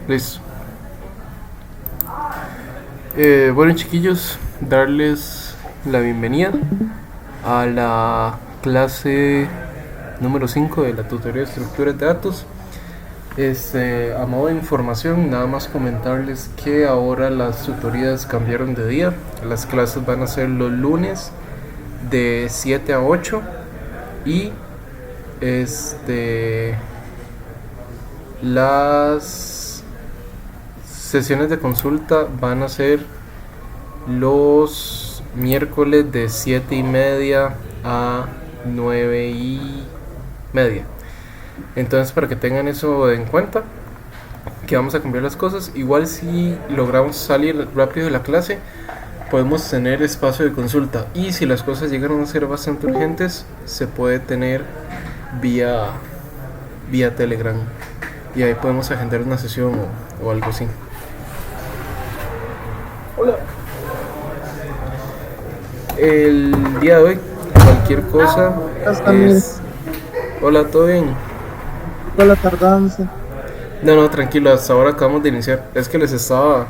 Listo. Bueno, chiquillos, darles la bienvenida a la clase número 5 de la tutoría de estructuras de datos. A modo de información, nada más comentarles que ahora las tutorías cambiaron de día. Las clases van a ser los lunes de 7 a 8 y las sesiones de consulta van a ser los miércoles de 7:30 a 9:30. Entonces, para que tengan eso en cuenta, que vamos a cambiar las cosas. Igual, si logramos salir rápido de la clase, podemos tener espacio de consulta, y si las cosas llegaron a ser bastante urgentes, se puede tener vía Telegram, y ahí podemos agendar una sesión o algo así. Hola. El día de hoy, cualquier cosa es... Hola, ¿todo bien? La tardanza. No, tranquilo, hasta ahora acabamos de iniciar. Es que les estaba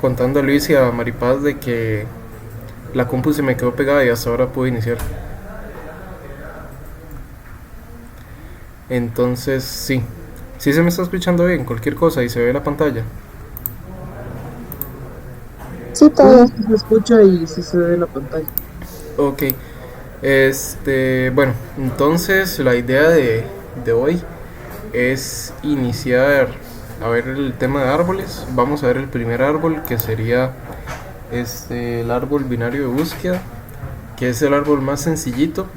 contando a Luis y a Maripaz de que la compu se me quedó pegada y hasta ahora pude iniciar. Entonces, sí se me está escuchando bien, cualquier cosa, y se ve la pantalla. Sí, todo se escucha y sí se ve la pantalla. Ok. Bueno, entonces la idea de hoy es iniciar a ver el tema de árboles. Vamos a ver el primer árbol, que sería el árbol binario de búsqueda, que es el árbol más sencillito.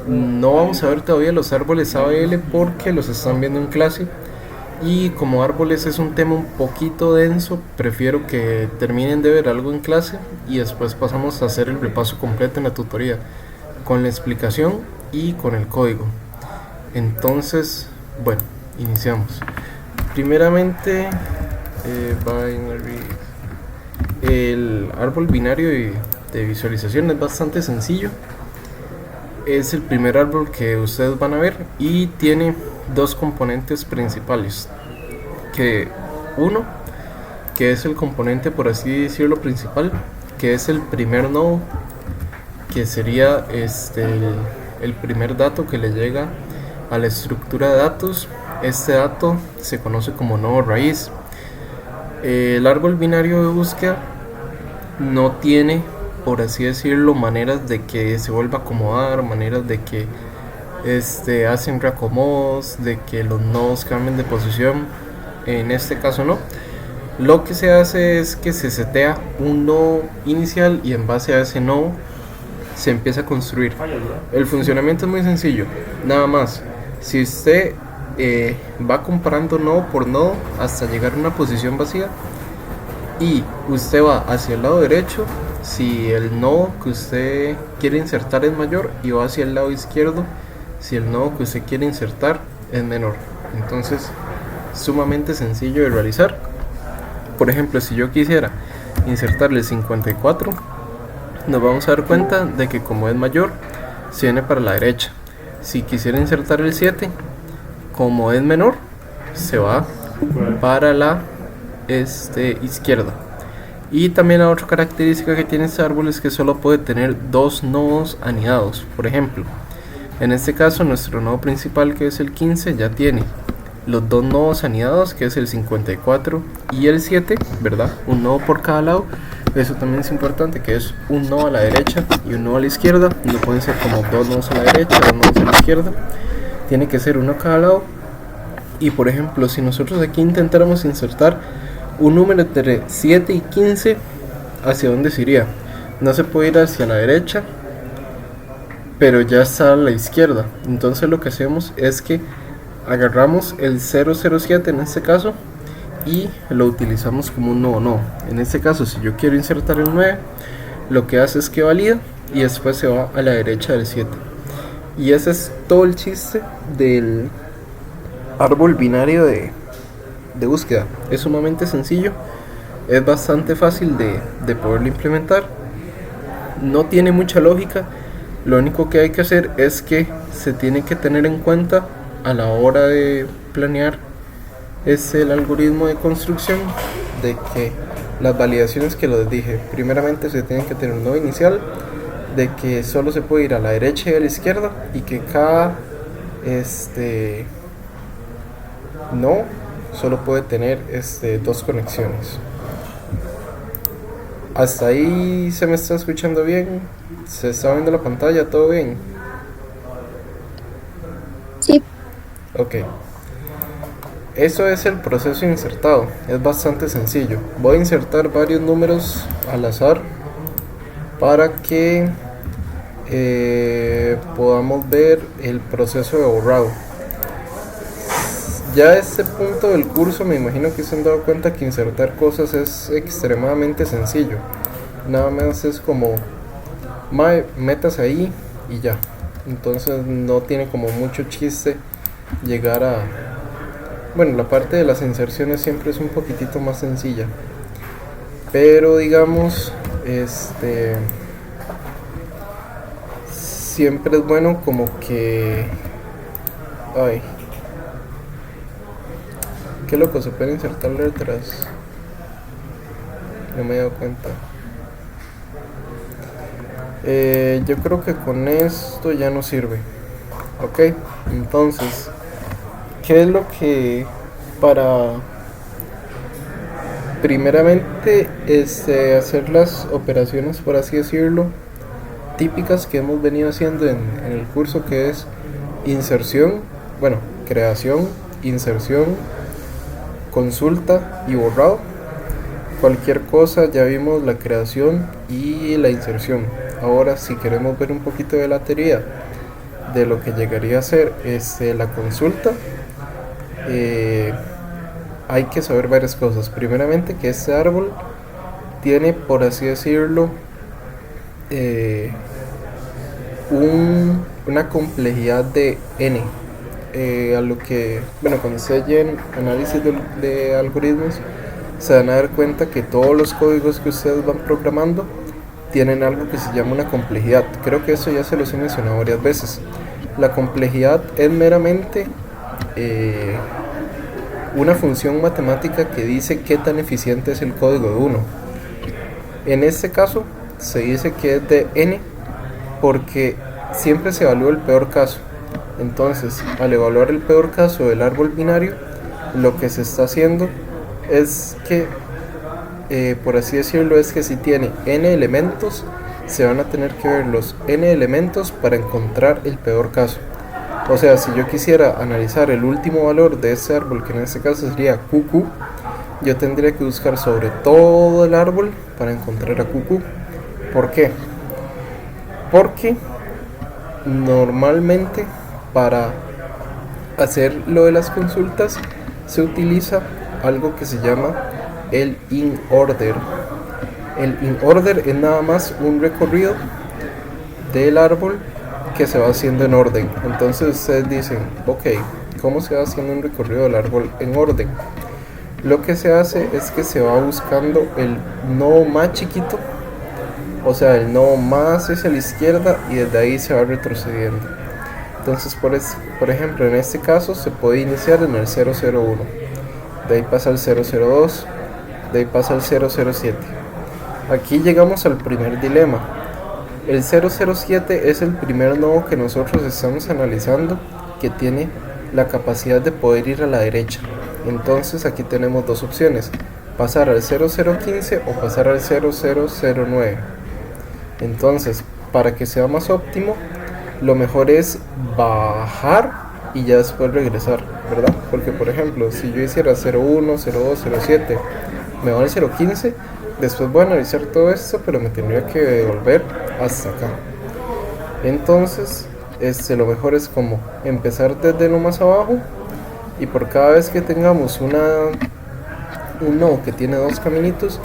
No vamos a ver todavía los árboles ABL porque los están viendo en clase, y como árboles es un tema un poquito denso, prefiero que terminen de ver algo en clase y después pasamos a hacer el repaso completo en la tutoría, con la explicación y con el código. Entonces, bueno, iniciamos. Primeramente, el árbol binario de visualización es bastante sencillo. Es el primer árbol que ustedes van a ver y tiene dos componentes principales. Que uno, que es el componente, por así decirlo, principal, que es el primer nodo, que sería el primer dato que le llega a la estructura de datos. Este dato se conoce como nodo raíz. El árbol binario de búsqueda no tiene, por así decirlo, maneras de que se vuelva a acomodar, maneras de que hacen reacomodos, de que los nodos cambien de posición. En este caso no. Lo que se hace es que se setea un nodo inicial y en base a ese nodo se empieza a construir. El funcionamiento es muy sencillo. Nada más, si usted va comparando nodo por nodo hasta llegar a una posición vacía, y usted va hacia el lado derecho si el nodo que usted quiere insertar es mayor, y va hacia el lado izquierdo si el nodo que usted quiere insertar es menor. Entonces, sumamente sencillo de realizar. Por ejemplo, si yo quisiera insertarle el 54, nos vamos a dar cuenta de que como es mayor, se viene para la derecha. Si quisiera insertar el 7, como es menor, se va para la izquierda. Y también la otra característica que tiene este árbol es que solo puede tener dos nodos anidados. Por ejemplo, en este caso nuestro nodo principal, que es el 15, ya tiene los dos nodos anidados, que es el 54 y el 7, ¿verdad? Un nodo por cada lado. Eso también es importante, que es un nodo a la derecha y un nodo a la izquierda. No pueden ser como dos nodos a la derecha, dos nodos a la izquierda. Tiene que ser uno a cada lado. Y por ejemplo, si nosotros aquí intentáramos insertar un número entre 7 y 15, ¿hacia dónde se iría? No se puede ir hacia la derecha, pero ya está a la izquierda. Entonces lo que hacemos es que agarramos el 007 en este caso y lo utilizamos como un nodo. En este caso, si yo quiero insertar el 9, lo que hace es que valida y después se va a la derecha del 7. Y ese es todo el chiste del árbol binario de búsqueda. Es sumamente sencillo, es bastante fácil de poderlo implementar, no tiene mucha lógica. Lo único que hay que hacer es que se tiene que tener en cuenta a la hora de planear Es el algoritmo de construcción de que las validaciones que les dije, primeramente se tienen que tener un nodo inicial, de que solo se puede ir a la derecha y a la izquierda, y que cada no solo puede tener dos conexiones. Hasta ahí se me está escuchando bien, se está viendo la pantalla, todo bien. Sí. Ok. Eso es el proceso insertado, es bastante sencillo. Voy a insertar varios números al azar para que podamos ver el proceso de borrado. Ya a este punto del curso me imagino que se han dado cuenta que insertar cosas es extremadamente sencillo. Nada más es como metas ahí y ya. Entonces no tiene como mucho chiste llegar a... Bueno, la parte de las inserciones siempre es un poquitito más sencilla. Pero digamos, siempre es bueno como que... Ay, qué loco, se puede insertar letras. No me he dado cuenta. Yo creo que con esto ya no sirve. Ok, entonces, ¿qué es lo que para primeramente hacer las operaciones, por así decirlo, típicas que hemos venido haciendo en el curso, que es inserción, bueno, creación, inserción, consulta y borrado? Cualquier cosa, ya vimos la creación y la inserción. Ahora, si queremos ver un poquito de la teoría de lo que llegaría a ser la consulta, hay que saber varias cosas. Primeramente, que este árbol tiene, por así decirlo, una complejidad de n. A lo que, bueno, cuando se hallen análisis de algoritmos, se van a dar cuenta que todos los códigos que ustedes van programando tienen algo que se llama una complejidad. Creo que eso ya se los he mencionado varias veces. La complejidad es meramente una función matemática que dice qué tan eficiente es el código de uno. En este caso se dice que es de n porque siempre se evalúa el peor caso. Entonces, al evaluar el peor caso del árbol binario, lo que se está haciendo es que, por así decirlo, es que si tiene n elementos, se van a tener que ver los n elementos para encontrar el peor caso. O sea, si yo quisiera analizar el último valor de ese árbol, que en este caso sería QQ, yo tendría que buscar sobre todo el árbol para encontrar a QQ. ¿Por qué? Porque normalmente para hacer lo de las consultas se utiliza algo que se llama el in-order. El in-order es nada más un recorrido del árbol que se va haciendo en orden. Entonces ustedes dicen, ok, ¿cómo se va haciendo un recorrido del árbol en orden? Lo que se hace es que se va buscando el nodo más chiquito, o sea, el nodo más hacia la izquierda, y desde ahí se va retrocediendo. Entonces, por ejemplo, en este caso se puede iniciar en el 001, de ahí pasa al 002, de ahí pasa al 007. Aquí llegamos al primer dilema. El 007 es el primer nodo que nosotros estamos analizando, que tiene la capacidad de poder ir a la derecha. Entonces aquí tenemos dos opciones: pasar al 0015 o pasar al 0009. Entonces, para que sea más óptimo, lo mejor es bajar y ya después regresar, ¿verdad? Porque, por ejemplo, si yo hiciera 01, 02, 07, me voy al 015, después voy a analizar todo esto, pero me tendría que devolver hasta acá. Entonces, lo mejor es como empezar desde lo más abajo, y por cada vez que tengamos un nodo que tiene dos caminitos,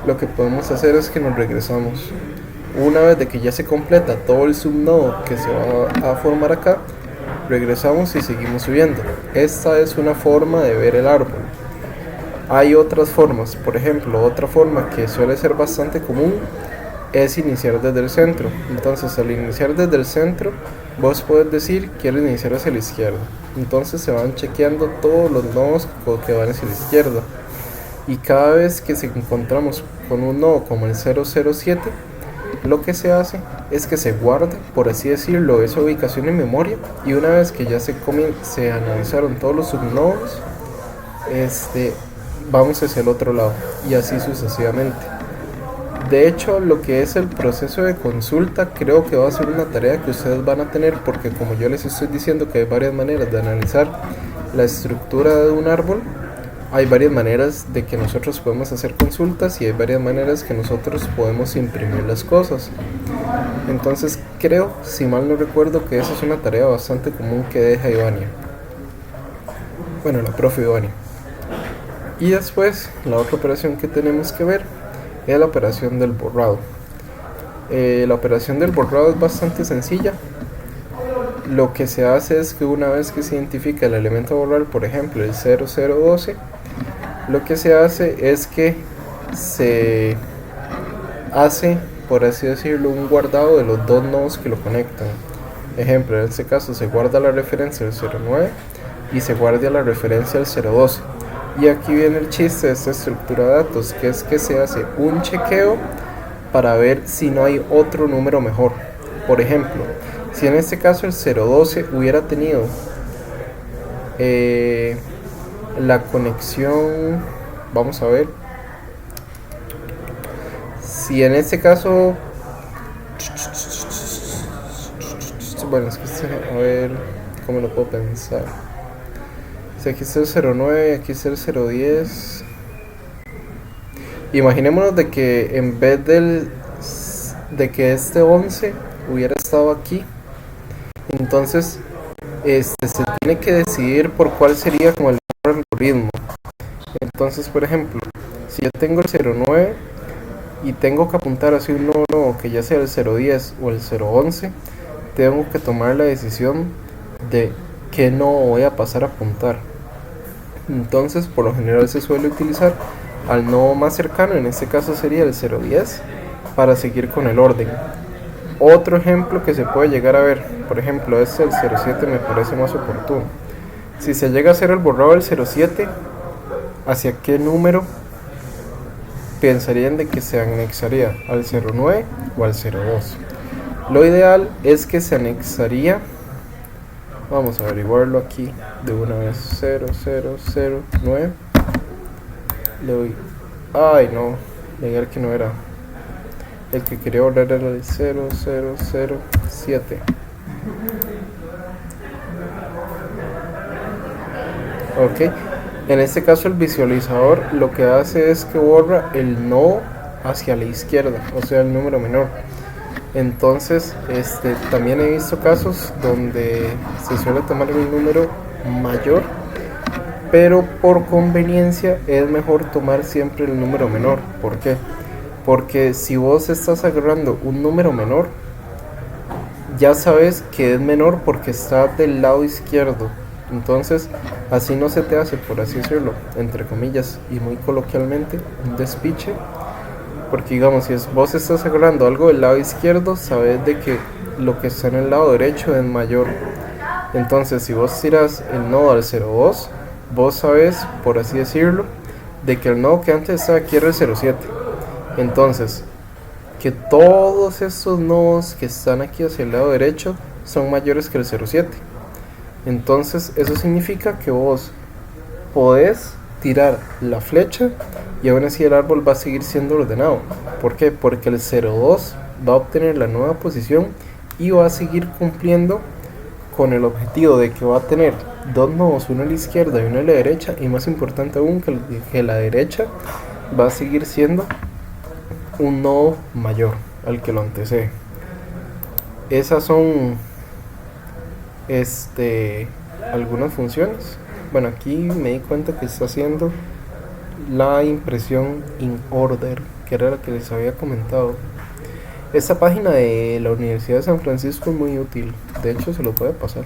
lo que podemos hacer es que nos regresamos. Una vez de que ya se completa todo el subnodo que se va a formar acá, regresamos y seguimos subiendo. Esta es una forma de ver el árbol. Hay otras formas. Por ejemplo, otra forma que suele ser bastante común es iniciar desde el centro. Entonces al iniciar desde el centro, vos podés decir quiero iniciar hacia la izquierda. Entonces se van chequeando todos los nodos que van hacia la izquierda. Y cada vez que se encontramos con un nodo como el 007, lo que se hace es que se guarda, por así decirlo, esa ubicación en memoria. Y una vez que ya se analizaron todos los subnodos, vamos hacia el otro lado y así sucesivamente. De hecho, lo que es el proceso de consulta creo que va a ser una tarea que ustedes van a tener, porque como yo les estoy diciendo que hay varias maneras de analizar la estructura de un árbol, hay varias maneras de que nosotros podemos hacer consultas y hay varias maneras que nosotros podemos imprimir las cosas. Entonces creo, si mal no recuerdo, que esa es una tarea bastante común que deja Ivania. Bueno, la profe Ivania. Y después, la otra operación que tenemos que ver es la operación del borrado. La operación del borrado es bastante sencilla. Lo que se hace es que una vez que se identifica el elemento a borrar, por ejemplo el 0012, lo que se hace es que se hace, por así decirlo, un guardado de los dos nodos que lo conectan. Ejemplo, en este caso se guarda la referencia al 09 y se guarda la referencia al 012. Y aquí viene el chiste de esta estructura de datos, que es que se hace un chequeo para ver si no hay otro número mejor. Por ejemplo, si en este caso el 012 hubiera tenido la conexión, vamos a ver, si en este caso, bueno, es que a ver cómo lo puedo pensar. Si aquí está el 09, aquí está el 010. Imaginémonos de que en vez de que este 11 hubiera estado aquí, entonces se tiene que decidir por cuál sería como el mejor algoritmo. Entonces, por ejemplo, si yo tengo el 09 y tengo que apuntar hacia un nodo que ya sea el 010 o el 011, tengo que tomar la decisión de qué nodo voy a pasar a apuntar. Entonces, por lo general se suele utilizar al nodo más cercano, en este caso sería el 010, para seguir con el orden. Otro ejemplo que se puede llegar a ver, por ejemplo, el 07 me parece más oportuno. Si se llega a hacer el borrado del 07, ¿hacia qué número pensarían de que se anexaría? ¿Al 09 o al 02? Lo ideal es que se anexaría, vamos a averiguarlo aquí de una vez, 0009. Le doy, ay no, legal que no era. El que quería borrar era el 0007. Ok, en este caso el visualizador lo que hace es que borra el nodo hacia la izquierda, o sea el número menor. Entonces también he visto casos donde se suele tomar el número mayor, pero por conveniencia es mejor tomar siempre el número menor. ¿Por qué? Porque si vos estás agarrando un número menor, ya sabes que es menor porque está del lado izquierdo. Entonces así no se te hace, por así decirlo, entre comillas y muy coloquialmente, un despiche. Porque digamos, si vos estás agarrando algo del lado izquierdo, sabes de que lo que está en el lado derecho es mayor. Entonces si vos tiras el nodo al 02, vos sabes, por así decirlo, de que el nodo que antes estaba aquí era el 07. Entonces, que todos estos nodos que están aquí hacia el lado derecho son mayores que el 07. Entonces eso significa que vos podés tirar la flecha y aún así el árbol va a seguir siendo ordenado. ¿Por qué? Porque el 02 va a obtener la nueva posición y va a seguir cumpliendo con el objetivo de que va a tener dos nodos, uno a la izquierda y uno a la derecha, y más importante aún, que la derecha va a seguir siendo un nodo mayor al que lo antecede. Esas son algunas funciones. Bueno, aquí me di cuenta que está haciendo la impresión in order, que era la que les había comentado. Esta página de la Universidad de San Francisco es muy útil. De hecho, se lo voy a pasar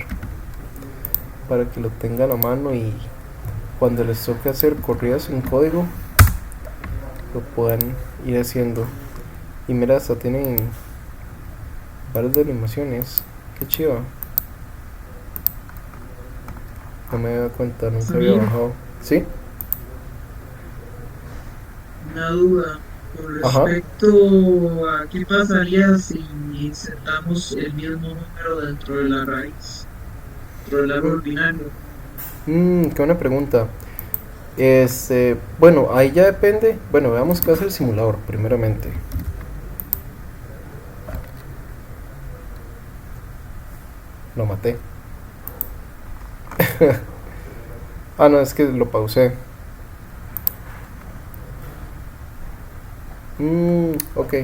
para que lo tengan a mano y cuando les toque hacer corridas en código lo puedan ir haciendo. Y mira, hasta tienen varias animaciones. Qué chido. No me he dado cuenta, nunca había Samir, bajado. ¿Sí? una duda con Ajá. respecto a qué pasaría si insertamos el mismo número dentro de la raíz, dentro del árbol binario. Qué buena pregunta. Bueno, ahí ya depende. Bueno, veamos qué hace el simulador, primeramente. Lo maté. Ah, no, es que lo pausé. Ok.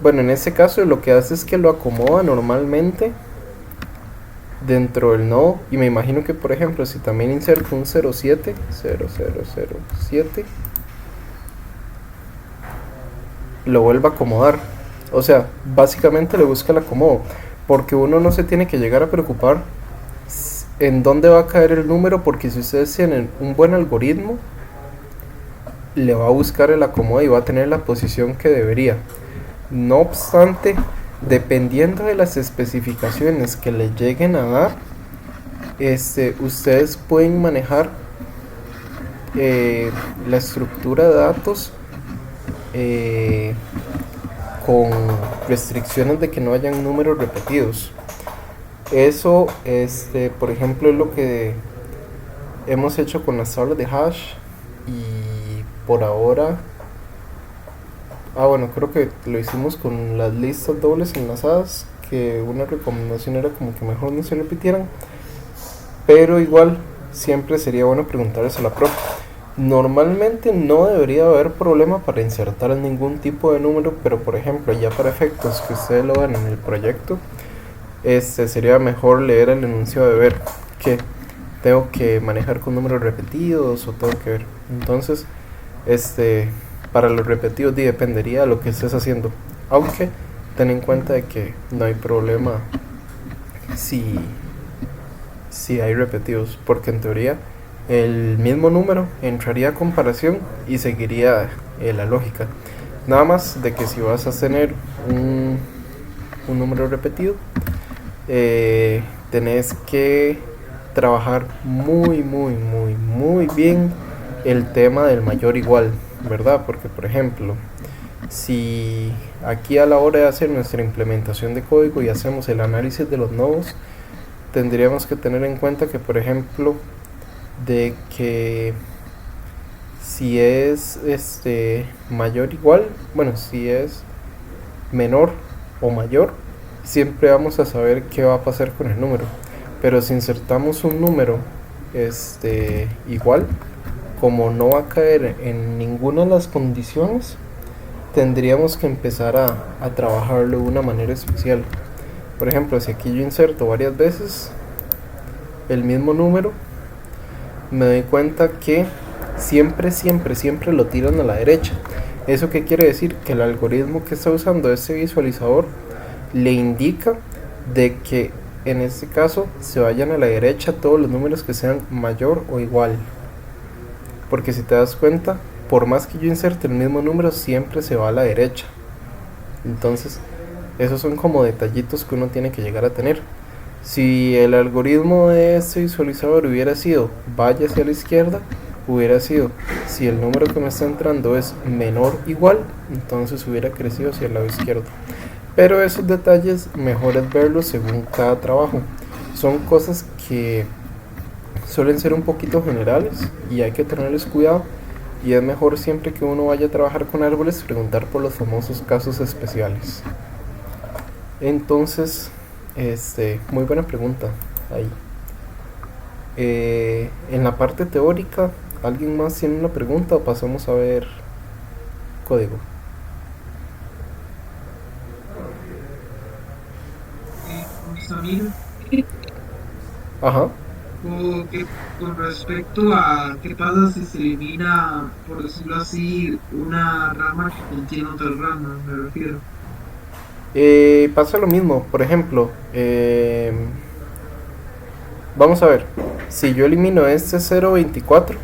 Bueno, en este caso lo que hace es que lo acomoda normalmente dentro del nodo. Y me imagino que, por ejemplo, si también inserto un 07, 0007, lo vuelve a acomodar. O sea, básicamente le busca el acomodo. Porque uno no se tiene que llegar a preocupar en dónde va a caer el número, porque si ustedes tienen un buen algoritmo, le va a buscar el acomodo y va a tener la posición que debería. No obstante, dependiendo de las especificaciones que le lleguen a dar, ustedes pueden manejar la estructura de datos eh, con restricciones de que no hayan números repetidos. Eso, por ejemplo, es lo que hemos hecho con las tablas de hash y por ahora, bueno, creo que lo hicimos con las listas dobles enlazadas, que una recomendación era como que mejor no se repitieran, pero igual siempre sería bueno preguntarles a la profe. Normalmente no debería haber problema para insertar ningún tipo de número, pero por ejemplo, ya para efectos que ustedes lo vean en el proyecto, sería mejor leer el enunciado de ver que tengo que manejar con números repetidos o tengo que ver. Entonces, para los repetidos dependería de lo que estés haciendo. Aunque ten en cuenta de que no hay problema si, si hay repetidos, porque en teoría el mismo número entraría a comparación y seguiría la lógica. Nada más de que si vas a tener un número repetido, tenés que trabajar muy bien el tema del mayor igual, ¿verdad? Porque por ejemplo, si aquí a la hora de hacer nuestra implementación de código y hacemos el análisis de los nodos, tendríamos que tener en cuenta que, por ejemplo, de que si es mayor igual, bueno, si es menor o mayor, siempre vamos a saber qué va a pasar con el número. Pero si insertamos un número igual, como no va a caer en ninguna de las condiciones, tendríamos que empezar a trabajarlo de una manera especial. Por ejemplo, si aquí yo inserto varias veces el mismo número, me doy cuenta que siempre lo tiran a la derecha. ¿Eso qué quiere decir? Que el algoritmo que está usando este visualizador le indica de que en este caso se vayan a la derecha todos los números que sean mayor o igual. Porque si te das cuenta, por más que yo inserte el mismo número, siempre se va a la derecha. Entonces, esos son como detallitos que uno tiene que llegar a tener. Si el algoritmo de este visualizador hubiera sido vaya hacia la izquierda, hubiera sido, si el número que me está entrando es menor o igual, entonces hubiera crecido hacia el lado izquierdo. Pero esos detalles mejor es verlos según cada trabajo. Son cosas que suelen ser un poquito generales y hay que tenerles cuidado, y es mejor siempre que uno vaya a trabajar con árboles preguntar por los famosos casos especiales. Entonces, muy buena pregunta ahí. En la parte teórica, ¿alguien más tiene una pregunta o pasamos a ver código? Samir, Ajá. con respecto a qué pasa si se elimina, por decirlo así, una rama que contiene otra rama, me refiero. Pasa lo mismo, por ejemplo, vamos a ver, si yo elimino este 0.24,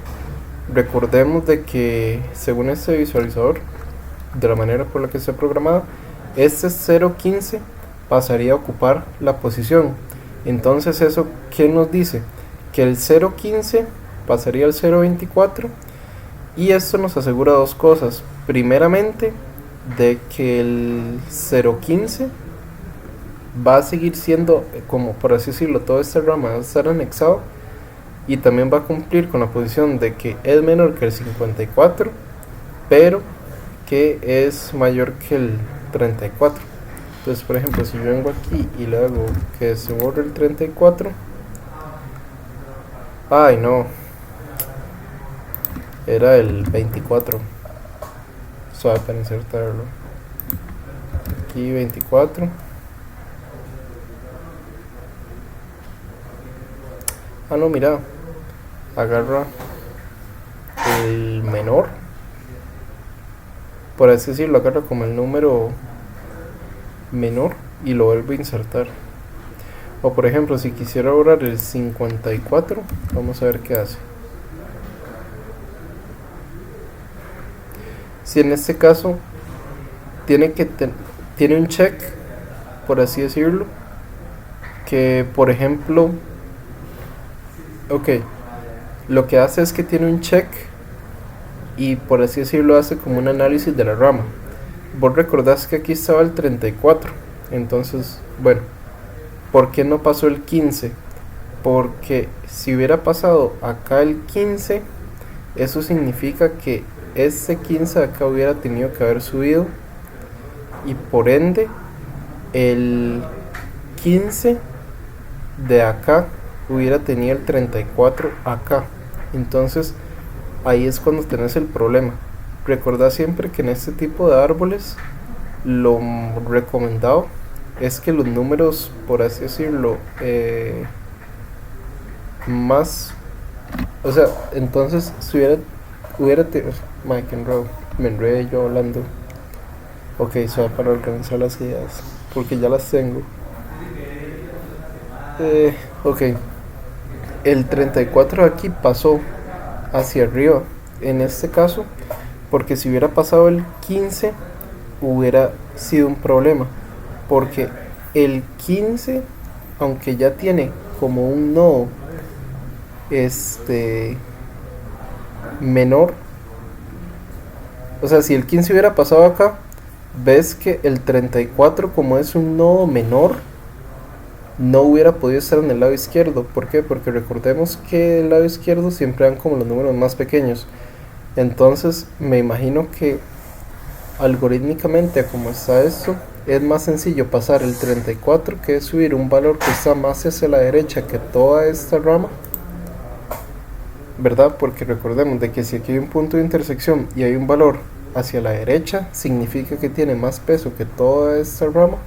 recordemos de que según este visualizador de la manera por la que está programada, este 0.15 pasaría a ocupar la posición. Entonces, ¿eso qué nos dice? Que el 0.15 pasaría al 0.24, y esto nos asegura dos cosas. Primeramente, de que el 0.15 va a seguir siendo, como por así decirlo, toda esta rama va a estar anexado, y también va a cumplir con la posición de que es menor que el 54, pero que es mayor que el 34. Entonces, por ejemplo, si yo vengo aquí y le hago que se borre el 34, ay no, era el 24, suave para insertarlo, aquí 24, ah no, mira, agarra el menor, por así decirlo, agarra como el número menor y lo vuelvo a insertar. O por ejemplo, si quisiera borrar el 54, vamos a ver qué hace. Si en este caso tiene un check, por así decirlo, que por ejemplo, ok, lo que hace es que tiene un check y por así decirlo hace como un análisis de la rama. Vos recordás que aquí estaba el 34, entonces, bueno, ¿por qué no pasó el 15? Porque si hubiera pasado acá el 15, eso significa que este 15 de acá hubiera tenido que haber subido, y por ende el 15 de acá hubiera tenido el 34 acá. Entonces ahí es cuando tenés el problema. Recordá siempre que en este tipo de árboles lo recomendado es que los números, por así decirlo, más, o sea, entonces si Mike and Row, me enredé yo hablando. Ok, solo para organizar las ideas, porque ya las tengo. Ok, el 34 de aquí pasó hacia arriba, en este caso, porque si hubiera pasado el 15 hubiera sido un problema, porque el 15, aunque ya tiene como un nodo menor, o sea, si el 15 hubiera pasado acá, ves que el 34, como es un nodo menor, no hubiera podido estar en el lado izquierdo. ¿Por qué? Porque recordemos que el lado izquierdo siempre dan como los números más pequeños. Entonces me imagino que algorítmicamente, como está esto, es más sencillo pasar el 34 que subir un valor que está más hacia la derecha que toda esta rama, ¿verdad? Porque recordemos de que si aquí hay un punto de intersección y hay un valor hacia la derecha, significa que tiene más peso que toda esta rama,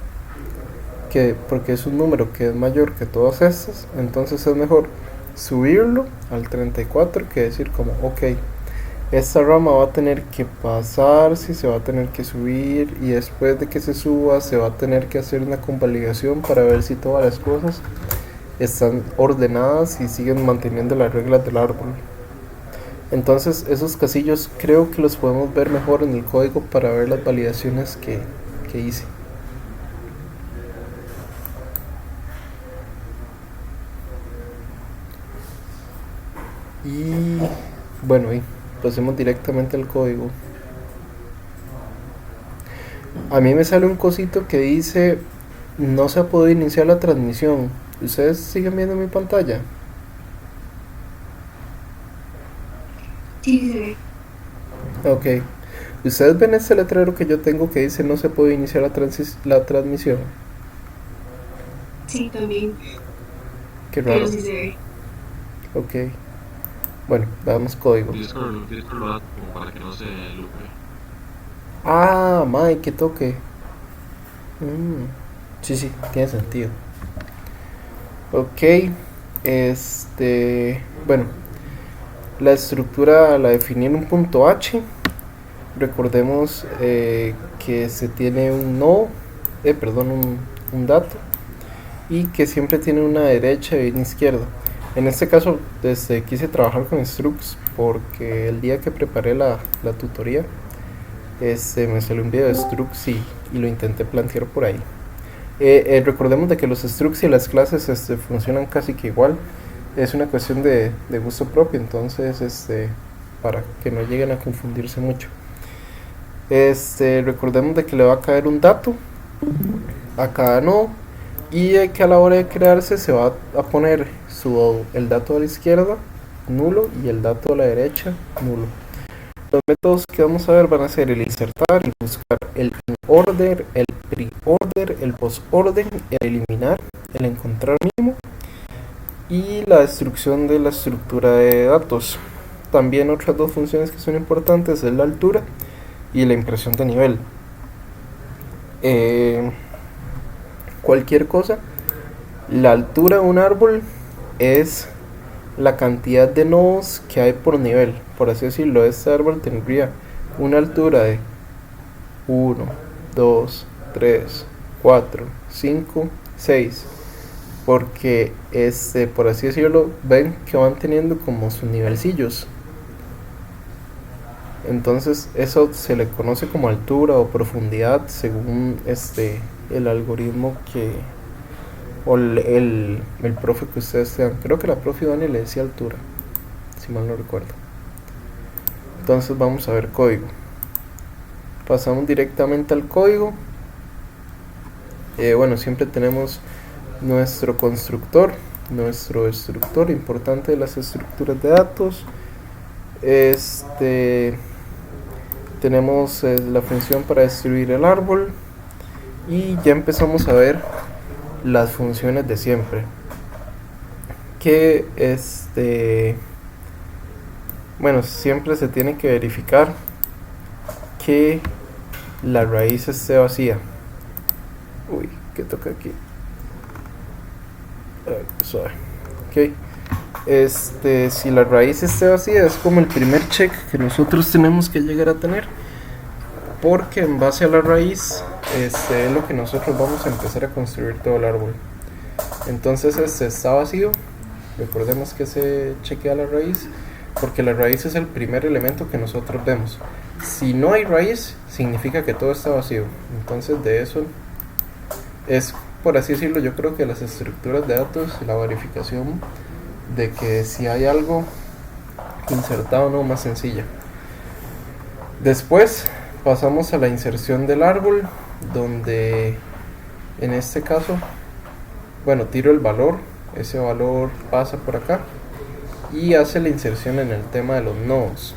porque es un número que es mayor que todas estas. Entonces es mejor subirlo al 34 que decir como, ok, esta rama va a tener que pasarse, se va a tener que subir, y después de que se suba se va a tener que hacer una convalidación para ver si todas las cosas están ordenadas y siguen manteniendo las reglas del árbol. Entonces esos casillos creo que los podemos ver mejor en el código para ver las validaciones que hice. Y bueno, y pasemos directamente al código. A mí me sale un cosito que dice no se ha podido iniciar la transmisión. ¿Ustedes siguen viendo mi pantalla? Sí. Ok. ¿Ustedes ven este letrero que yo tengo que dice no se puede iniciar la transmisión? Sí, también. Qué raro. Pero sí se ve. Ok. Bueno, veamos código. Discord lo da como para que no se lupe. Ah, Mike, que toque. Sí, tiene sentido. Ok. Bueno, la estructura la definí en un punto H. Recordemos que se tiene un nodo, un dato, y que siempre tiene una derecha y una izquierda. En este caso, quise trabajar con structs porque el día que preparé la tutoría Me salió un video de structs y lo intenté plantear por ahí. Recordemos de que los structs y las clases funcionan casi que igual. Es una cuestión de gusto propio, entonces para que no lleguen a confundirse mucho. Recordemos de que le va a caer un dato a cada nodo y de que a la hora de crearse se va a poner el dato a la izquierda nulo y el dato a la derecha nulo. Los métodos que vamos a ver van a ser el insertar, el buscar, el in-order, el pre-order, el post-order, el eliminar, el encontrar mínimo y la destrucción de la estructura de datos. También otras dos funciones que son importantes es la altura y la impresión de nivel. Cualquier cosa, la altura de un árbol es la cantidad de nodos que hay por nivel. Por así decirlo, este árbol tendría una altura de 1, 2, 3, 4, 5, 6, porque por así decirlo, ven que van teniendo como sus nivelcillos. Entonces eso se le conoce como altura o profundidad según el algoritmo o el profe que ustedes sean. Creo que la profe Dani le decía altura, si mal no recuerdo. Entonces vamos a ver código. Pasamos directamente al código. Bueno, siempre tenemos nuestro constructor, nuestro destructor importante de las estructuras de datos. Tenemos la función para destruir el árbol y ya empezamos a ver las funciones de siempre, que bueno, siempre se tiene que verificar que la raíz esté vacía. Uy, ¿qué toca aquí? Suave. Ok. Si la raíz esté vacía es como el primer check que nosotros tenemos que llegar a tener, porque en base a la raíz es lo que nosotros vamos a empezar a construir todo el árbol. Entonces está vacío. Recordemos que se chequea la raíz, porque la raíz es el primer elemento que nosotros vemos. Si no hay raíz, significa que todo está vacío. Entonces de eso es, por así decirlo, yo creo que las estructuras de datos, la verificación de que si hay algo insertado o no, más sencilla. Después pasamos a la inserción del árbol, donde en este caso, bueno, tiro el valor, ese valor pasa por acá y hace la inserción en el tema de los nodos.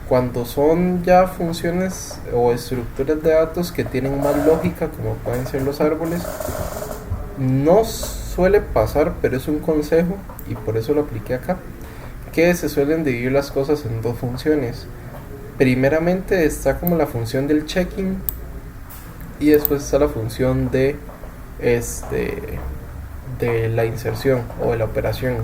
Cuando son ya funciones o estructuras de datos que tienen más lógica, como pueden ser los árboles, no suele pasar, pero es un consejo y por eso lo apliqué acá, que se suelen dividir las cosas en dos funciones. Primeramente está como la función del checking y después está la función de la inserción o de la operación.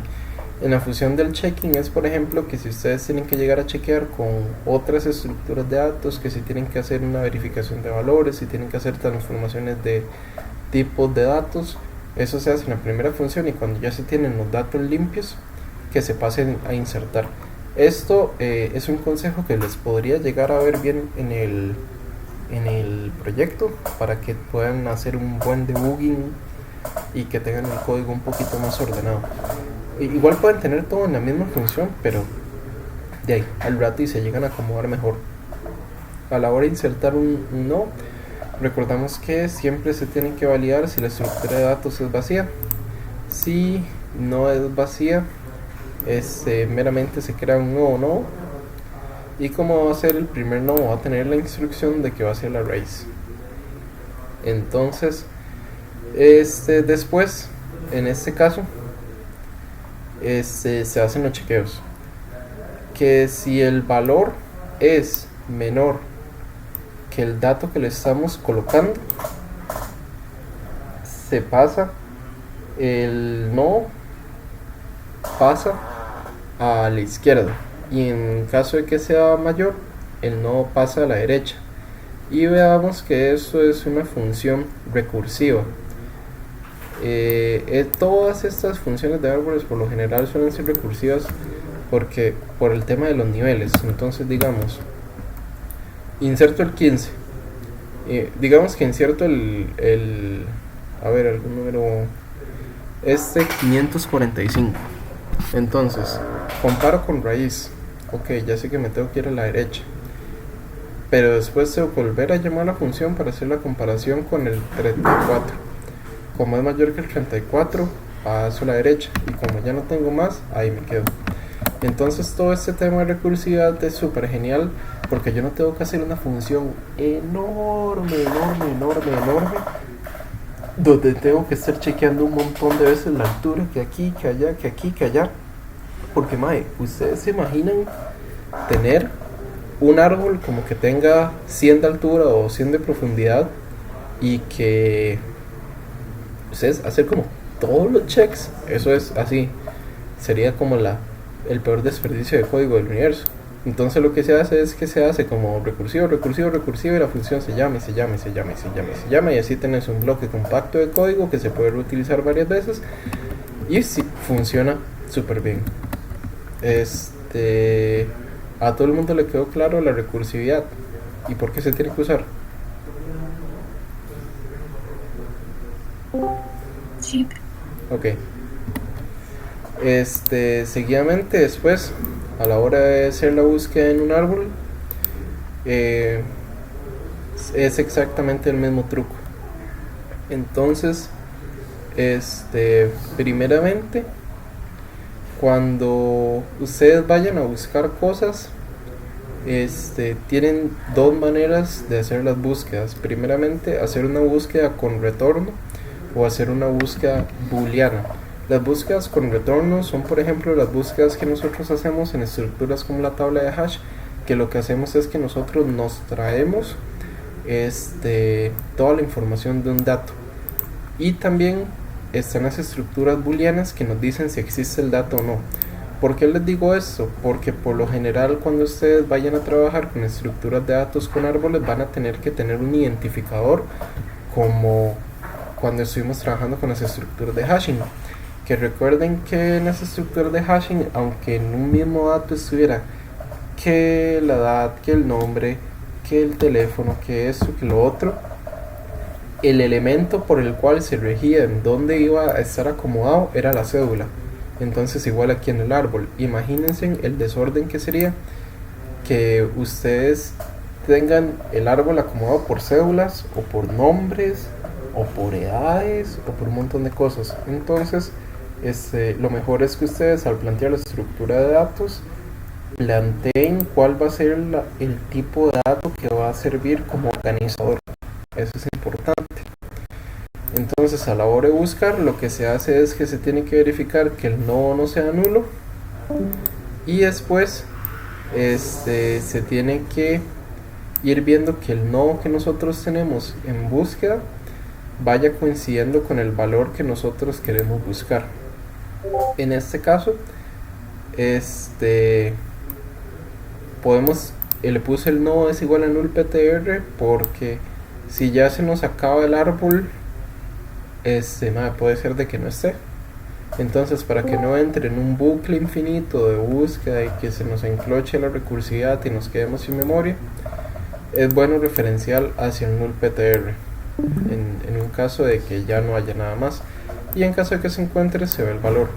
En la función del checking es, por ejemplo, que si ustedes tienen que llegar a chequear con otras estructuras de datos, que si tienen que hacer una verificación de valores, si tienen que hacer transformaciones de tipos de datos, eso se hace en la primera función, y cuando ya se tienen los datos limpios, que se pasen a insertar. Esto es un consejo que les podría llegar a ver bien en el proyecto, para que puedan hacer un buen debugging y que tengan el código un poquito más ordenado. Igual pueden tener todo en la misma función, pero de ahí al rato y se llegan a acomodar mejor. A la hora de insertar un no, recordamos que siempre se tiene que validar si la estructura de datos es vacía. Si no es vacía, meramente se crea un nuevo nodo, y como va a ser el primer nodo, va a tener la instrucción de que va a ser la raíz. Entonces después, en este caso, se hacen los chequeos, que si el valor es menor que el dato que le estamos colocando, se pasa, el nodo pasa a la izquierda, y en caso de que sea mayor, el nodo pasa a la derecha. Y veamos que eso es una función recursiva. Todas estas funciones de árboles por lo general suelen ser recursivas por el tema de los niveles. Entonces, digamos, inserto el 15. Digamos que inserto a ver, algún número, 545. Entonces, comparo con raíz. Ok, ya sé que me tengo que ir a la derecha. Pero después tengo que volver a llamar a la función para hacer la comparación con el 34. Como es mayor que el 34, paso a la derecha. Y como ya no tengo más, ahí me quedo. Entonces todo este tema de recursividad es súper genial, porque yo no tengo que hacer una función enorme, donde tengo que estar chequeando un montón de veces la altura, que aquí, que allá, que aquí, que allá. Porque mae, ustedes se imaginan tener un árbol como que tenga 100 de altura o 100 de profundidad, y que ustedes hacer como todos los checks. Eso es así, sería como el peor desperdicio de código del universo. Entonces lo que se hace es que se hace como recursivo, y la función se llama y así tenés un bloque compacto de código que se puede reutilizar varias veces y sí, funciona súper bien. A todo el mundo le quedó claro la recursividad y por qué se tiene que usar. Sí. Ok. Seguidamente después, a la hora de hacer la búsqueda en un árbol, es exactamente el mismo truco. Entonces, primeramente, cuando ustedes vayan a buscar cosas, tienen dos maneras de hacer las búsquedas. Primeramente, hacer una búsqueda con retorno o hacer una búsqueda booleana. Las búsquedas con retorno son, por ejemplo, las búsquedas que nosotros hacemos en estructuras como la tabla de hash, que lo que hacemos es que nosotros nos traemos toda la información de un dato. Y también están las estructuras booleanas que nos dicen si existe el dato o no. ¿Por qué les digo esto? Porque por lo general cuando ustedes vayan a trabajar con estructuras de datos con árboles van a tener que tener un identificador, como cuando estuvimos trabajando con las estructuras de hashing. Que recuerden que en las estructuras de hashing, aunque en un mismo dato estuviera que la edad, que el nombre, que el teléfono, que esto, que lo otro, el elemento por el cual se regía en dónde iba a estar acomodado era la cédula. Entonces igual aquí en el árbol, imagínense el desorden que sería que ustedes tengan el árbol acomodado por cédulas o por nombres o por edades o por un montón de cosas. Entonces lo mejor es que ustedes, al plantear la estructura de datos, planteen cuál va a ser el tipo de dato que va a servir como organizador. Eso es importante. Entonces, a la hora de buscar, lo que se hace es que se tiene que verificar que el nodo no sea nulo, y después se tiene que ir viendo que el nodo que nosotros tenemos en búsqueda vaya coincidiendo con el valor que nosotros queremos buscar. En este caso, le puse el nodo es igual a nullptr porque si ya se nos acaba el árbol, puede ser de que no esté. Entonces, para que no entre en un bucle infinito de búsqueda y que se nos encloche la recursividad y nos quedemos sin memoria, es bueno referenciar hacia el nullptr en un caso de que ya no haya nada más, y en caso de que se encuentre se ve el valor.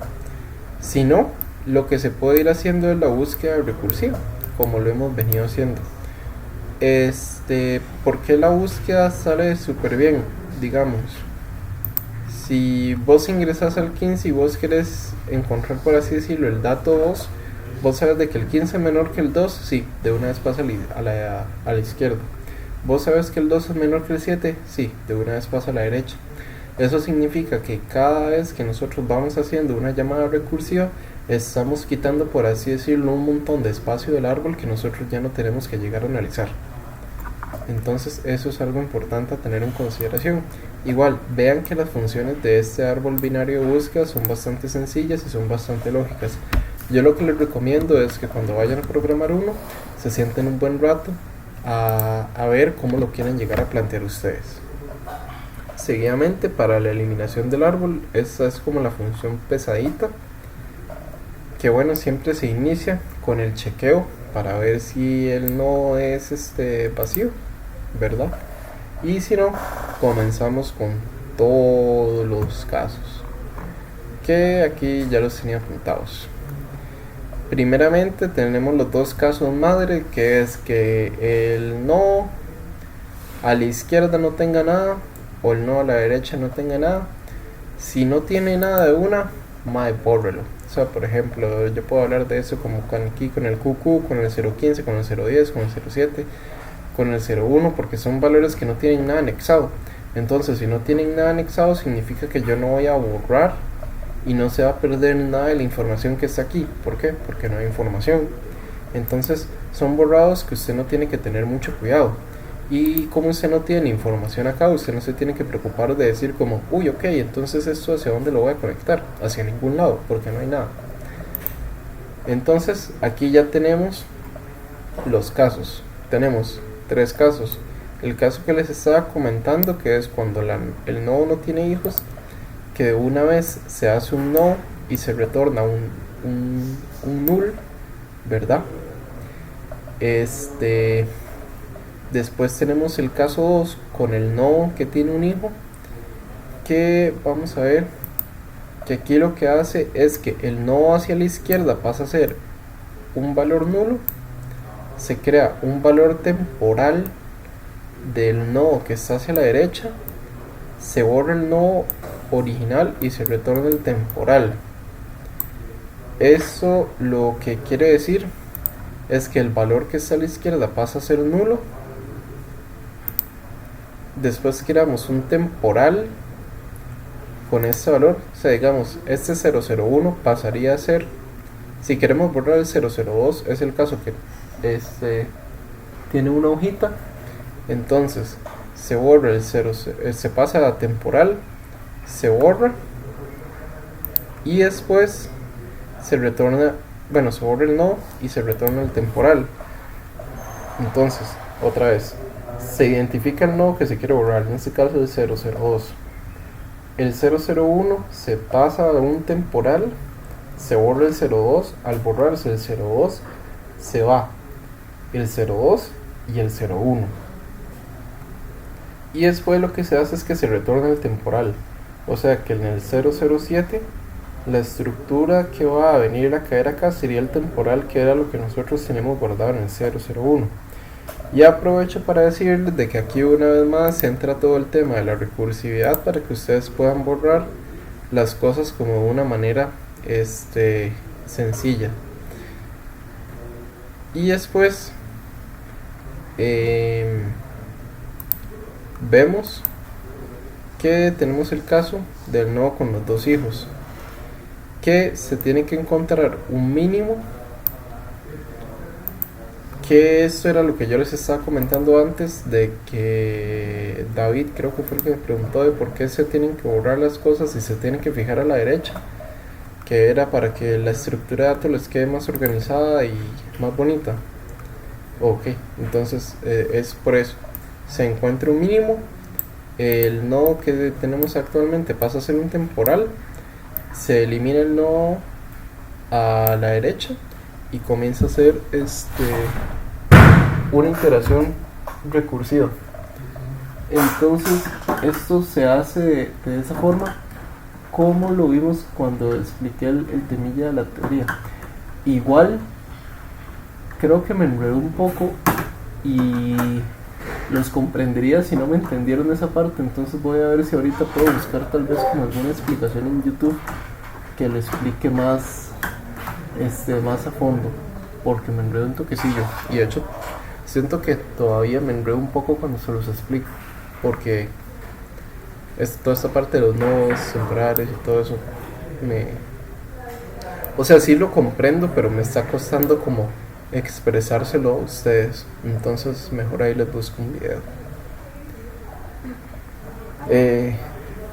Si no, lo que se puede ir haciendo es la búsqueda recursiva, como lo hemos venido haciendo. ¿Por qué la búsqueda sale súper bien? Digamos, si vos ingresas al 15 y vos querés encontrar, por así decirlo, el dato 2, vos sabes de que el 15 es menor que el 2, sí, de una vez pasa a la izquierda. Vos sabes que el 2 es menor que el 7, sí, de una vez pasa a la derecha. Eso significa que cada vez que nosotros vamos haciendo una llamada recursiva, estamos quitando, por así decirlo, un montón de espacio del árbol que nosotros ya no tenemos que llegar a analizar. Entonces eso es algo importante a tener en consideración. Igual, vean que las funciones de este árbol binario de búsqueda son bastante sencillas y son bastante lógicas. Yo lo que les recomiendo es que cuando vayan a programar uno, se sienten un buen rato a ver cómo lo quieren llegar a plantear ustedes. Seguidamente, para la eliminación del árbol, esta es como la función pesadita, que bueno, siempre se inicia con el chequeo para ver si el nodo es vacío, ¿verdad? Y si no, comenzamos con todos los casos, que aquí ya los tenía apuntados. Primeramente tenemos los dos casos madre, que es que el nodo a la izquierda no tenga nada o el nodo a la derecha no tenga nada. Si no tiene nada de una, bórrelo. O sea, por ejemplo, yo puedo hablar de eso como aquí con el QQ, con el 0.15, con el 0.10, con el 0.7, con el 0.1, porque son valores que no tienen nada anexado. Entonces, si no tienen nada anexado, significa que yo no voy a borrar y no se va a perder nada de la información que está aquí. ¿Por qué? Porque no hay información. Entonces, son borrados que usted no tiene que tener mucho cuidado. Y como usted no tiene información acá, usted no se tiene que preocupar de decir como, uy, ok, entonces esto hacia dónde lo voy a conectar, hacia ningún lado, porque no hay nada. Entonces aquí ya tenemos los casos. Tenemos 3 casos. El caso que les estaba comentando, que es cuando el nodo no tiene hijos, que de una vez se hace un nodo y se retorna un null, ¿verdad? Después tenemos el caso 2 con el nodo que tiene un hijo, que vamos a ver que aquí lo que hace es que el nodo hacia la izquierda pasa a ser un valor nulo, se crea un valor temporal del nodo que está hacia la derecha, se borra el nodo original y se retorna el temporal. Eso lo que quiere decir es que el valor que está a la izquierda pasa a ser nulo. Después creamos un temporal con este valor, o sea, digamos, este 001 pasaría a ser, si queremos borrar el 002, es el caso que tiene una hojita, entonces se borra el 0, se pasa a temporal, se borra y después se retorna, bueno, se borra el nodo y se retorna el temporal. Entonces, otra vez, se identifica el nodo que se quiere borrar, en este caso el 002. El 001 se pasa a un temporal, se borra el 02, al borrarse el 02 se va el 02 y el 01. Y después lo que se hace es que se retorna el temporal, o sea que en el 007 la estructura que va a venir a caer acá sería el temporal, que era lo que nosotros tenemos guardado en el 001. Y aprovecho para decirles de que aquí una vez más entra todo el tema de la recursividad para que ustedes puedan borrar las cosas como de una manera sencilla. Y después vemos que tenemos el caso del nodo con los dos hijos, que se tiene que encontrar un mínimo, que esto era lo que yo les estaba comentando antes, de que David creo que fue el que me preguntó de por qué se tienen que borrar las cosas y se tienen que fijar a la derecha, que era para que la estructura de datos les quede más organizada y más bonita. Ok, entonces es por eso, se encuentra un mínimo, el nodo que tenemos actualmente pasa a ser un temporal, se elimina el nodo a la derecha y comienza a ser una iteración recursiva. Entonces esto se hace de esa forma como lo vimos cuando expliqué el temilla de la teoría. Igual creo que me enredé un poco y los comprendería si no me entendieron esa parte, entonces voy a ver si ahorita puedo buscar tal vez como alguna explicación en YouTube que lo explique más más a fondo, porque me enredo un toquecillo y de hecho siento que todavía me enredo un poco cuando se los explico, porque toda esta parte de los nodos temporales y todo eso o sea, sí lo comprendo, pero me está costando como expresárselo a ustedes, entonces mejor ahí les busco un video.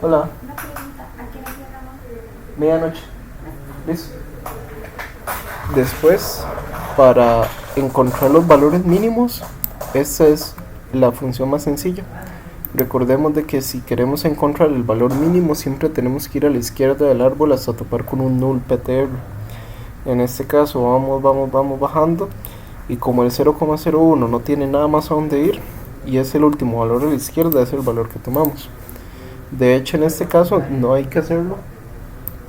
Hola. Una pregunta, ¿a qué hora llegamos? Medianoche. Listo. Después, para encontrar los valores mínimos, esa es la función más sencilla. Recordemos de que si queremos encontrar el valor mínimo, siempre tenemos que ir a la izquierda del árbol hasta topar con un null PTR. En este caso vamos bajando y como el 0,01 no tiene nada más a dónde ir y es el último valor a la izquierda, es el valor que tomamos. De hecho, en este caso no hay que hacerlo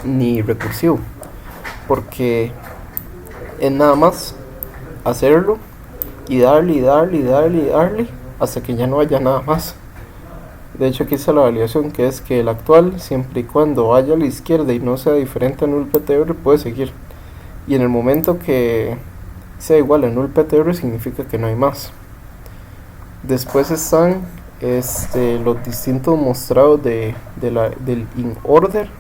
ni recursivo, porque es nada más hacerlo y darle y darle y darle y darle hasta que ya no haya nada más. De hecho, aquí está la validación, que es que el actual, siempre y cuando vaya a la izquierda y no sea diferente a null PTR, puede seguir. Y en el momento que sea igual a null PTR, significa que no hay más. Después están los distintos mostrados del in order.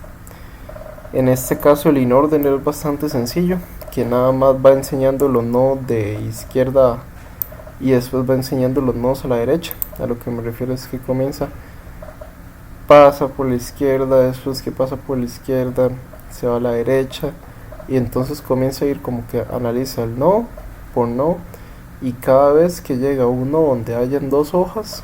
En este caso el in order es bastante sencillo, que nada más va enseñando los nodos de izquierda y después va enseñando los nodos a la derecha. A lo que me refiero es que pasa por la izquierda, después que pasa por la izquierda se va a la derecha y entonces comienza a ir como que analiza el nodo por nodo, y cada vez que llega a uno donde hayan dos hojas,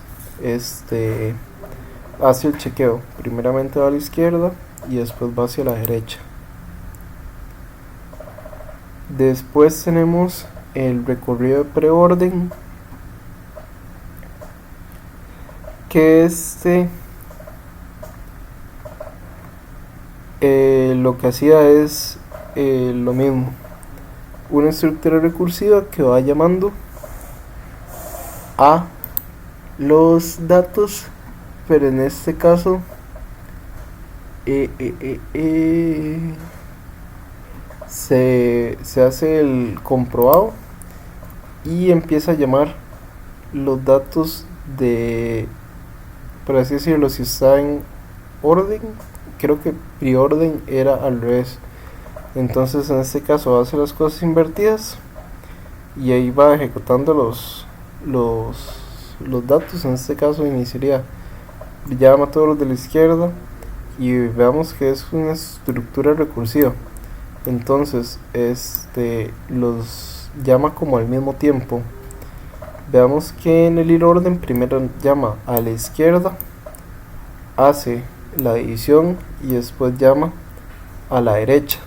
hace el chequeo. Primeramente va a la izquierda y después va hacia la derecha. Después tenemos el recorrido de preorden, que lo que hacía es lo mismo, una estructura recursiva que va llamando a los datos, pero en este caso se hace el comprobado y empieza a llamar los datos de, por así decirlo, si está en orden. Creo que preorden era al revés. Entonces en este caso va a hacer las cosas invertidas y ahí va ejecutando los datos. En este caso iniciaría, llama a todos los de la izquierda y veamos que es una estructura recursiva. Entonces los llama como al mismo tiempo. Veamos que en el ir orden primero llama a la izquierda, hace la división y después llama a la derecha.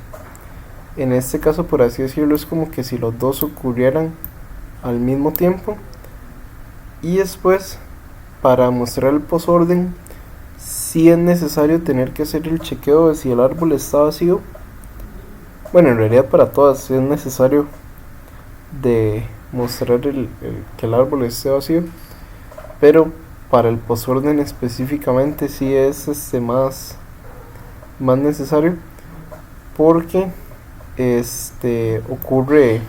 En este caso, por así decirlo, es como que si los dos ocurrieran al mismo tiempo. Y después, para mostrar el posorden, si es necesario tener que hacer el chequeo de si el árbol está vacío. Bueno, en realidad para todas es necesario de mostrar que el árbol esté vacío, pero para el posorden específicamente sí es más necesario, porque ocurre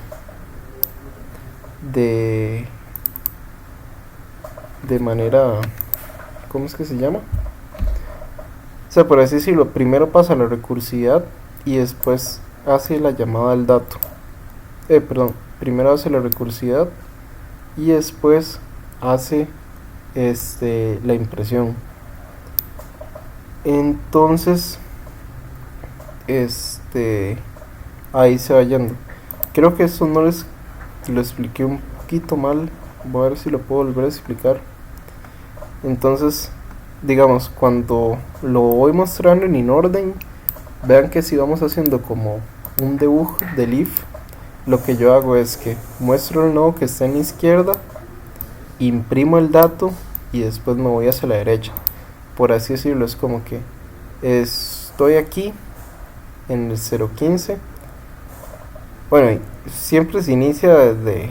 de manera, ¿cómo es que se llama? O sea, por así decirlo, primero pasa la recursividad y después hace la llamada al dato. Primero hace la recursividad y después hace la impresión. Entonces ahí se va yendo. Creo que eso no les lo expliqué un poquito mal. Voy a ver si lo puedo volver a explicar. Entonces, digamos, cuando lo voy mostrando en in orden, vean que si vamos haciendo como un debug del if, lo que yo hago es que muestro el nodo que está en la izquierda, imprimo el dato y después me voy hacia la derecha. Por así decirlo, es como que estoy aquí en el 0.15. Bueno, siempre se inicia desde,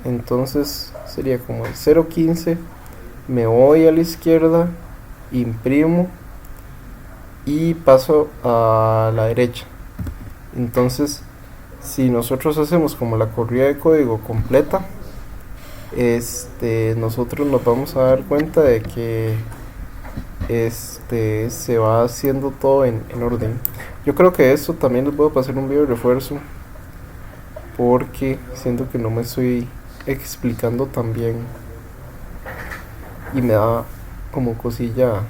entonces sería como el 0.15, me voy a la izquierda, imprimo y paso a la derecha. Entonces, si nosotros hacemos como la corrida de código completa, nosotros nos vamos a dar cuenta de que se va haciendo todo en orden. Yo creo que esto también les voy a pasar un video de refuerzo, porque siento que no me estoy explicando tan bien y me da como cosilla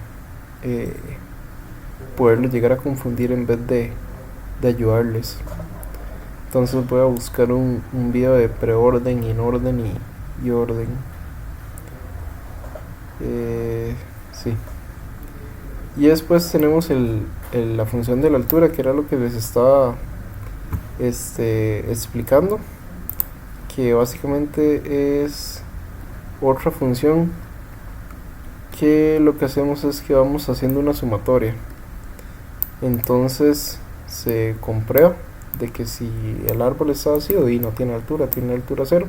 poderlo llegar a confundir en vez de ayudarles. Entonces voy a buscar un video de preorden, in orden y orden. Sí. Y después tenemos la función de la altura, que era lo que les estaba explicando, que básicamente es otra función que lo que hacemos es que vamos haciendo una sumatoria. Entonces se comprueba de que si el árbol está vacío y no tiene altura 0,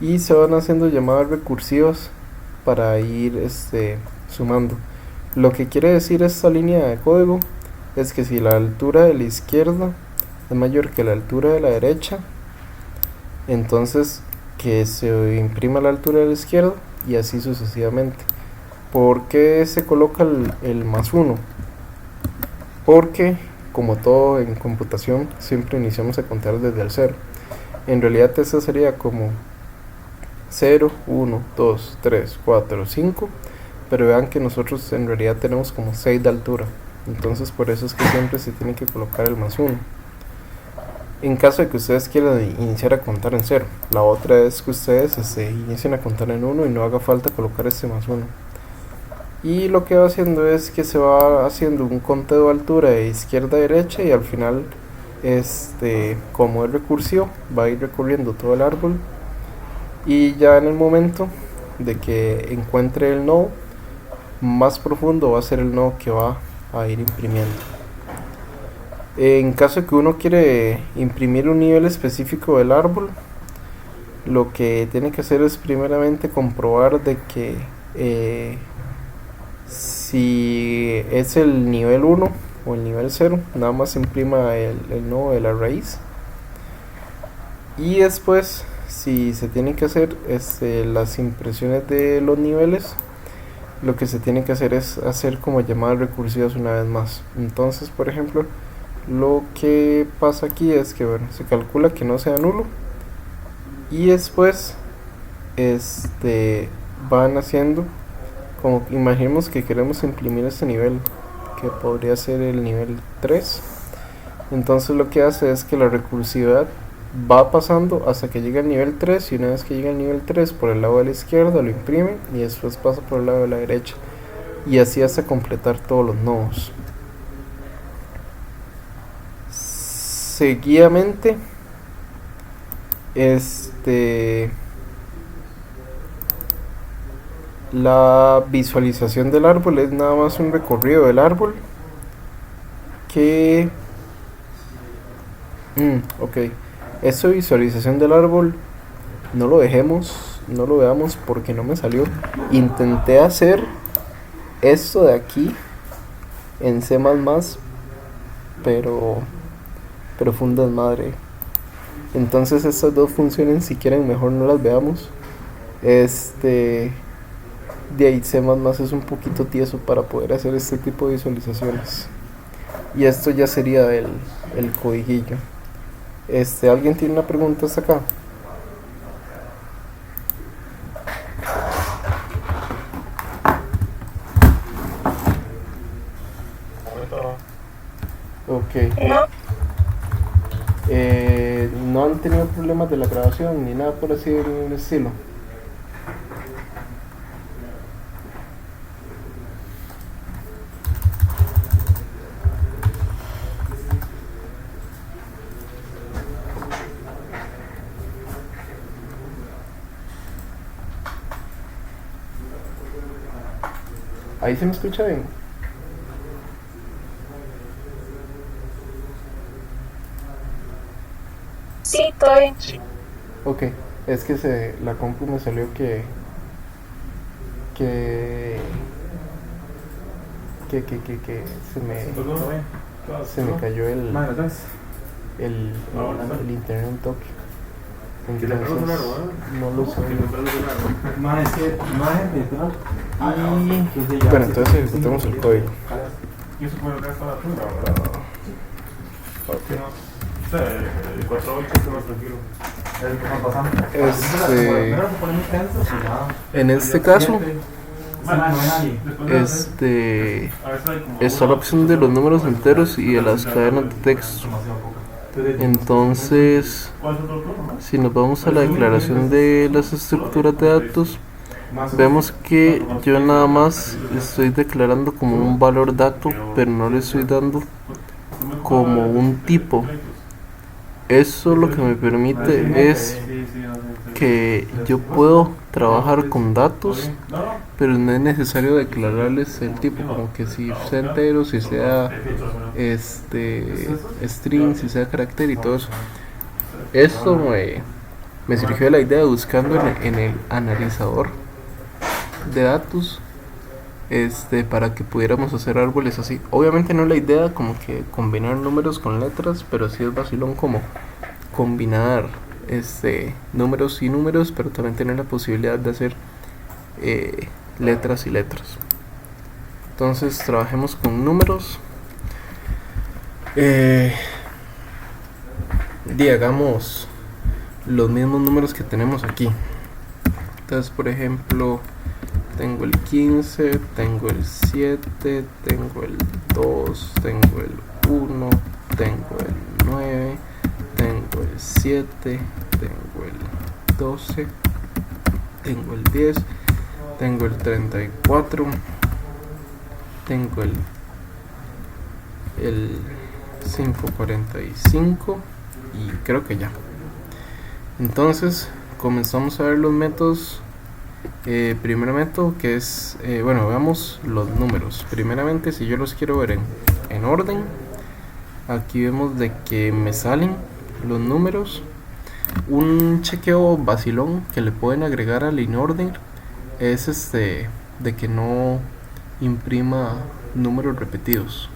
y se van haciendo llamadas recursivas para ir sumando. Lo que quiere decir esta línea de código es que si la altura de la izquierda es mayor que la altura de la derecha, entonces que se imprima la altura de la izquierda, y así sucesivamente. ¿Por qué se coloca el más 1? Porque como todo en computación siempre iniciamos a contar desde el 0. En realidad eso sería como 0, 1, 2, 3, 4, 5, pero vean que nosotros en realidad tenemos como 6 de altura, entonces por eso es que siempre se tiene que colocar el más 1 en caso de que ustedes quieran iniciar a contar en 0. La otra es que ustedes inicien a contar en 1 y no haga falta colocar este más 1. Y lo que va haciendo es que se va haciendo un conteo de altura de izquierda a derecha, y al final como es recursivo va a ir recorriendo todo el árbol, y ya en el momento de que encuentre el nodo más profundo va a ser el nodo que va a ir imprimiendo. En caso de que uno quiere imprimir un nivel específico del árbol, lo que tiene que hacer es primeramente comprobar de que si es el nivel 1 o el nivel 0, nada más imprima el nodo de la raíz, y después si se tienen que hacer las impresiones de los niveles, lo que se tiene que hacer es hacer como llamadas recursivas una vez más. Entonces, por ejemplo, lo que pasa aquí es que se calcula que no sea nulo, y después van haciendo como, imaginemos que queremos imprimir este nivel, que podría ser el nivel 3. Entonces lo que hace es que la recursividad va pasando hasta que llega al nivel 3, y una vez que llega al nivel 3 por el lado de la izquierda lo imprime, y después pasa por el lado de la derecha, y así hasta completar todos los nodos. Seguidamente la visualización del árbol es nada más un recorrido del árbol que ok, esa visualización del árbol no lo veamos porque no me salió. Intenté hacer esto de aquí en C++, pero fue un desmadre. Entonces estas dos funciones, si quieren, mejor no las veamos. De ahí C++ es un poquito tieso para poder hacer este tipo de visualizaciones, y esto ya sería el codiguillo. ¿Alguien tiene una pregunta hasta acá? Ok. No han tenido problemas de la grabación ni nada por así del estilo. Ahí se me escucha bien. Sí, todo bien. Ok, es que la compu me salió que se me cayó el internet un toque. Entonces, no lo sé. Y bueno, entonces ejecutemos el código. En este caso está la opción de los números enteros y de las cadenas de texto. Entonces, si nos vamos a la declaración de las estructuras de datos, vemos que yo nada más estoy declarando como un valor dato, pero no le estoy dando como un tipo. Eso lo que me permite es que yo puedo trabajar con datos, pero no es necesario declararles el tipo, como que si sea entero, si sea string, si sea carácter y todo eso. Esto me surgió la idea buscando en el analizador de datos, para que pudiéramos hacer árboles así. Obviamente no es la idea como que combinar números con letras, pero sí es vacilón como combinar números y números, pero también tener la posibilidad de hacer letras y letras. Entonces trabajemos con números. Hagamos los mismos números que tenemos aquí. Entonces, por ejemplo, tengo el 15, tengo el 7, tengo el 2, tengo el 1, tengo el 9, tengo el 7, tengo el 12, tengo el 10, tengo el 34, tengo el 545 y creo que ya. Entonces comenzamos a ver los métodos. Primer método que es, veamos los números. Primeramente, si yo los quiero ver en orden, aquí vemos de que me salen los números. Un chequeo vacilón que le pueden agregar al InOrder es de que no imprima números repetidos.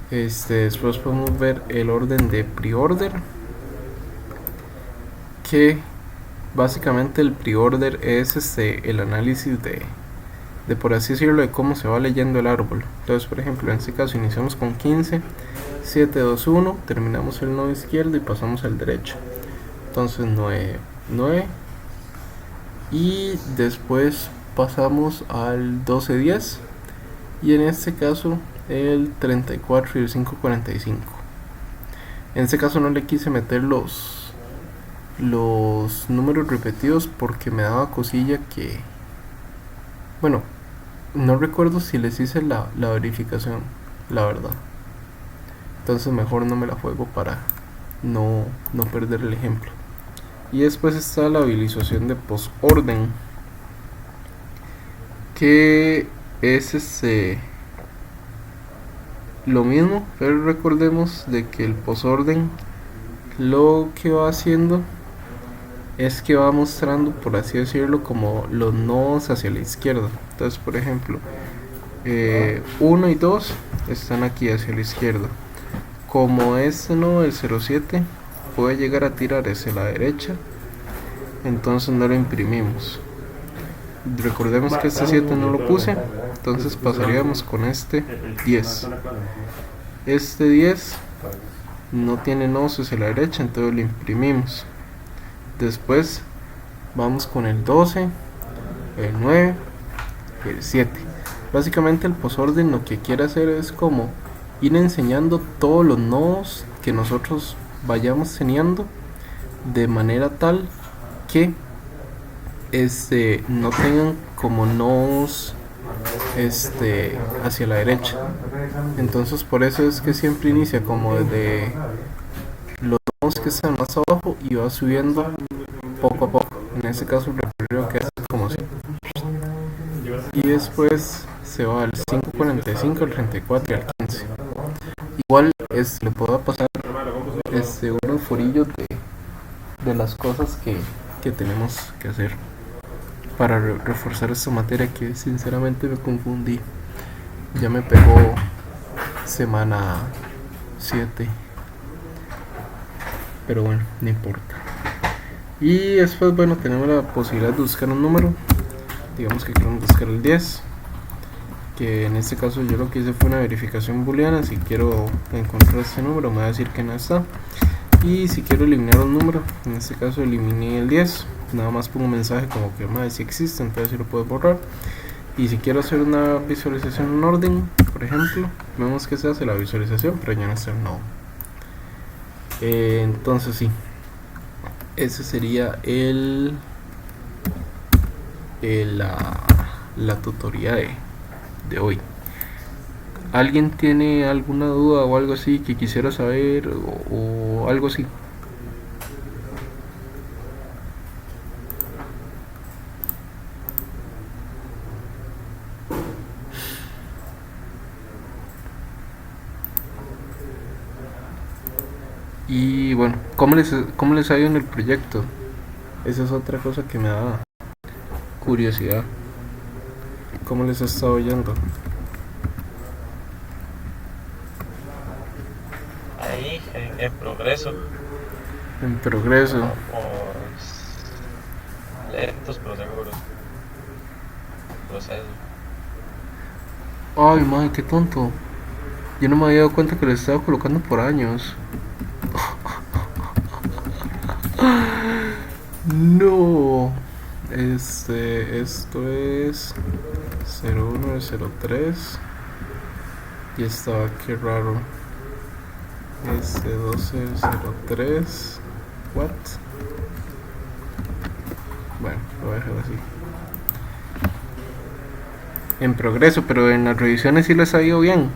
Después podemos ver el orden de preorder, que básicamente el preorder es el análisis de por así decirlo, de cómo se va leyendo el árbol. Entonces, por ejemplo, en este caso iniciamos con 15, 7, 2, 1, terminamos el nodo izquierdo y pasamos al derecho. Entonces 9, 9 y después pasamos al 12, 10 y en este caso el 34 y el 545. En este caso no le quise meter los números repetidos porque me daba cosilla que, no recuerdo si les hice la verificación, la verdad. Entonces mejor no me la juego para no perder el ejemplo. Y después está la habilitación de postorden, que es lo mismo, pero recordemos de que el postorden lo que va haciendo es que va mostrando, por así decirlo, como los nodos hacia la izquierda. Entonces, por ejemplo, 1 y 2 están aquí hacia la izquierda. Como este nodo del 07 puede llegar a tirar hacia la derecha, entonces no lo imprimimos. Recordemos que este 7 no lo puse, entonces pasaríamos con este 10. Este 10 no tiene nodos hacia la derecha, entonces lo imprimimos. Después vamos con el 12, el 9 y el 7. Básicamente el postorden lo que quiere hacer es como ir enseñando todos los nodos que nosotros vayamos teniendo, de manera tal que no tengan como nodos hacia la derecha. Entonces por eso es que siempre inicia como desde los nodos que están más abajo y va subiendo poco a poco. En este caso el recorrido que hace como así, y después se va al 545, al 34 y al 15. Igual le puedo pasar unos forillos de las cosas que tenemos que hacer para reforzar esta materia, que sinceramente me confundí. Ya me pegó semana 7, pero bueno, no importa. Y después, tenemos la posibilidad de buscar un número. Digamos que queremos buscar el 10, que en este caso yo lo que hice fue una verificación booleana. Si quiero encontrar este número me va a decir que no está, y si quiero eliminar un número, en este caso eliminé el 10, nada más pongo un mensaje como que si existe, entonces si lo puedo borrar. Y si quiero hacer una visualización en orden, por ejemplo, vemos que se hace la visualización, pero ya no está el nodo. Entonces sí, ese sería la tutoría de hoy. ¿Alguien tiene alguna duda o algo así que quisiera saber o algo así? Y bueno, cómo les ha ido en el proyecto? Esa es otra cosa que me da curiosidad. ¿Cómo les ha estado yendo? Ahí, en progreso. En progreso. Vamos lentos pero seguros. Proceso. Ay, madre, qué tonto. Yo no me había dado cuenta que lo estaba colocando por años. No. Esto es 01 de 03. Y estaba, qué raro. 12 de 03. What? Bueno, lo voy a dejar así. En progreso, pero en las revisiones sí les ha ido bien.